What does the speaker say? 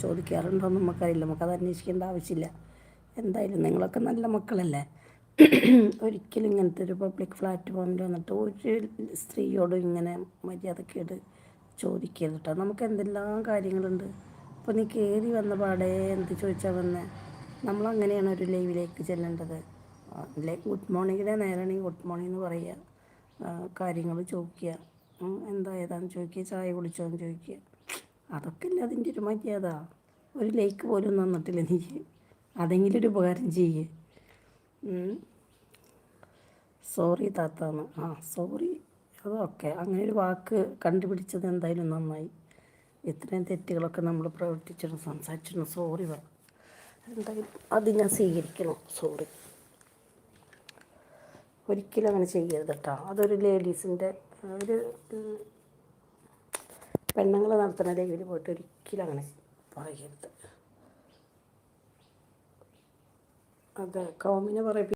ചോദിക്കാറുണ്ടോയെന്ന് നമുക്കറിയില്ല, നമുക്കത് അന്വേഷിക്കേണ്ട ആവശ്യമില്ല. എന്തായാലും നിങ്ങളൊക്കെ നല്ല മക്കളല്ലേ. ഒരിക്കലും ഇങ്ങനത്തെ ഒരു പബ്ലിക് പ്ലാറ്റ്ഫോമിൽ വന്നിട്ട് ഒരു സ്ത്രീയോടും ഇങ്ങനെ മര്യാദക്കേട് ചോദിക്കരുത് കേട്ടോ. നമുക്ക് എന്തെല്ലാം കാര്യങ്ങളുണ്ട്. ഇപ്പോൾ നീ കയറി വന്ന പാടെ എന്ത് ചോദിച്ചാൽ വന്നേ? നമ്മളങ്ങനെയാണ് ഒരു ലൈവിലേക്ക് ചെല്ലേണ്ടത്. ഗുഡ് മോർണിംഗിൻ്റെ നേരമാണെങ്കിൽ ഗുഡ് മോർണിംഗ് എന്ന് പറയുക, കാര്യങ്ങൾ ചോദിക്കുക, എന്താ ഏതാണെന്ന് ചോദിക്കുക, ചായ കുടിച്ചോന്ന് ചോദിക്കുക. അതൊക്കെ അല്ല അതിൻ്റെ ഒരു മര്യാദ. ഒരു ലൈക്ക് പോലും തന്നിട്ടില്ല നീ, അതെങ്കിലും ഒരു ഉപകാരം ചെയ്യേ. സോറി താത്താന്ന്. സോറി, അതൊക്കെ അങ്ങനെ ഒരു വാക്ക് കണ്ടുപിടിച്ചത് എന്തായാലും നന്നായി. ഇത്രയും തെറ്റുകളൊക്കെ നമ്മൾ പ്രവർത്തിച്ചിട്ടും സംസാരിച്ചിട്ടും സോറി വേണം. എന്തായാലും അത് ഞാൻ സ്വീകരിക്കണം. സോറി, ഒരിക്കലും അങ്ങനെ ചെയ്യരുത് കേട്ടോ. അതൊരു ലേഡീസിൻ്റെ ഒരു പെണ്ണുങ്ങൾ നടത്തുന്ന ലൈവിൽ പോയിട്ട് ഒരിക്കലും അങ്ങനെ പറയരുത്. അത് കൗമിനെ പറയിപ്പിക്കും.